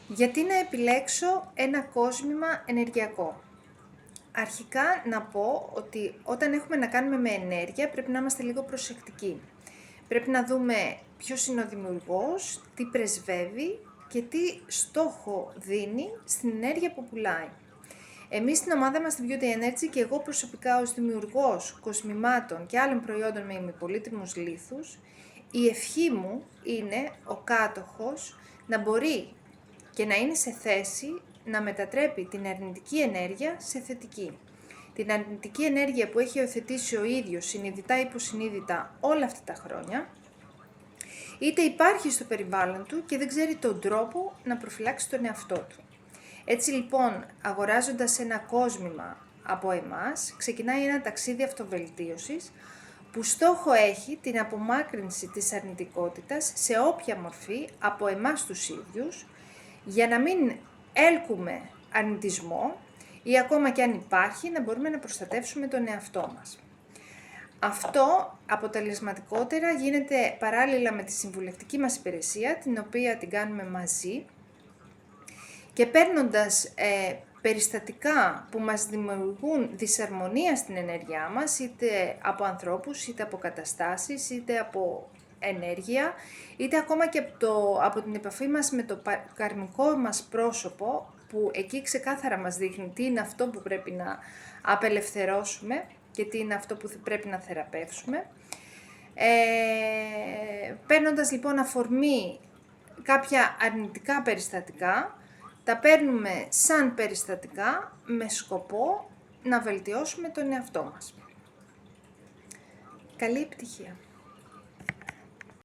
Γιατί να επιλέξω ένα κόσμημα ενεργειακό? Αρχικά να πω ότι όταν έχουμε να κάνουμε με ενέργεια πρέπει να είμαστε λίγο προσεκτικοί. Πρέπει να δούμε ποιος είναι ο δημιουργός, τι πρεσβεύει και τι στόχο δίνει στην ενέργεια που πουλάει. Εμείς στην ομάδα μας στην Beauty Energy και εγώ προσωπικά ως δημιουργός κοσμημάτων και άλλων προϊόντων με ημιπολίτριμους λίθους, η ευχή μου είναι ο κάτοχος να μπορεί και να είναι σε θέση να μετατρέπει την αρνητική ενέργεια σε θετική. Την αρνητική ενέργεια που έχει υιοθετήσει ο ίδιος συνειδητά ή υποσυνείδητα όλα αυτά τα χρόνια, είτε υπάρχει στο περιβάλλον του και δεν ξέρει τον τρόπο να προφυλάξει τον εαυτό του. Έτσι λοιπόν, αγοράζοντας ένα κόσμημα από εμάς, ξεκινάει ένα ταξίδι αυτοβελτίωσης που στόχο έχει την απομάκρυνση της αρνητικότητας σε όποια μορφή από εμάς τους ίδιους, για να μην έλκουμε αρνητισμό ή ακόμα και αν υπάρχει να μπορούμε να προστατεύσουμε τον εαυτό μας. Αυτό αποτελεσματικότερα γίνεται παράλληλα με τη συμβουλευτική μας υπηρεσία, την οποία την κάνουμε μαζί και παίρνοντας περιστατικά που μας δημιουργούν δυσαρμονία στην ενέργειά μας, είτε από ανθρώπους, είτε από καταστάσεις, είτε από ενέργεια, είτε ακόμα και από την επαφή μας με το καρμικό μας πρόσωπο, που εκεί ξεκάθαρα μας δείχνει τι είναι αυτό που πρέπει να απελευθερώσουμε και τι είναι αυτό που πρέπει να θεραπεύσουμε. Παίρνοντας λοιπόν αφορμή κάποια αρνητικά περιστατικά, τα παίρνουμε σαν περιστατικά με σκοπό να βελτιώσουμε τον εαυτό μας. Καλή επιτυχία!